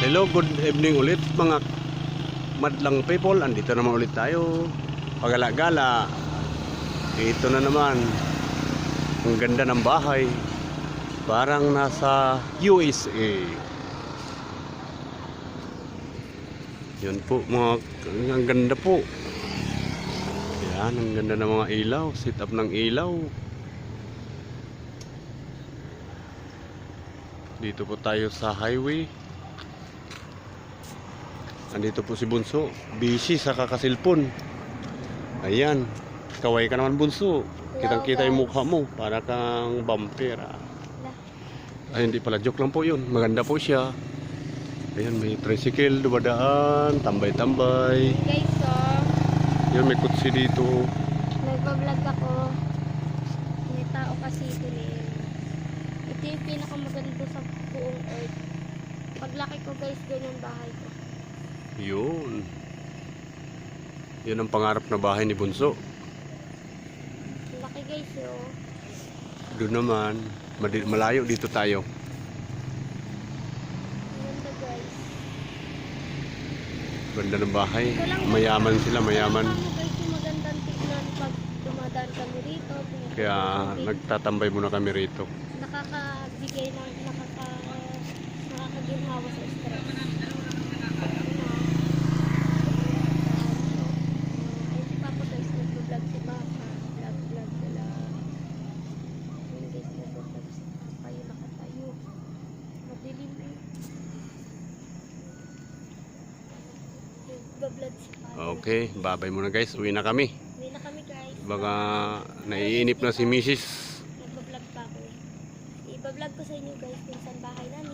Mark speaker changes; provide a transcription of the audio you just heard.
Speaker 1: Hello, good evening ulit mga madlang people. Andito naman ulit tayo. Pagala-gala. Ito na naman. Ang ganda ng bahay. Parang nasa USA. Yun po mga, ang ganda po. Yan, ang ganda ng mga ilaw. Set up ng ilaw. Dito po tayo sa highway. Andito po si Bunso, busy sa kakasilpon. Ayan, kaway ka naman Bunso. Kitang-kita yung mukha mo, para kang vampira. Ay, hindi pala, joke lang po yun. Maganda po siya. Ayan, may tricycle, dumadaan, tambay-tambay.
Speaker 2: Guys, so,
Speaker 1: Ayan, may kutsi dito.
Speaker 2: nagbablog ako. May tao kasi ito ito yung pinakamaganda sa buong earth. Paglaki ko guys, ganyan bahay ko.
Speaker 1: Yun. Yun ang pangarap na bahay ni Bunso.
Speaker 2: Laki guys, oh.
Speaker 1: Doon naman, malayo dito tayo.
Speaker 2: Ganda guys.
Speaker 1: Ganda ng bahay. Mayaman sila, mayaman.
Speaker 2: Ito guys, yung magandang tignan pag dumadaan kami rito.
Speaker 1: Kaya nagtatambay muna kami rito.
Speaker 2: Nakakabigay ng nakakaginhawa sa stress. Ay, si Papa guys, nag-vlog si Papa. Vlog nila. Ayun guys, nag-vlog si Papa. Yung nakatayo. Madilim eh. Nag-vlog si Papa.
Speaker 1: Okay, babay muna guys. Uwi na kami.
Speaker 2: Uwi na kami guys.
Speaker 1: Baka naiinip na si Mrs.
Speaker 2: Nag-vlog pa ako eh. I-vlog ko sa inyo guys kung saan bahay namin.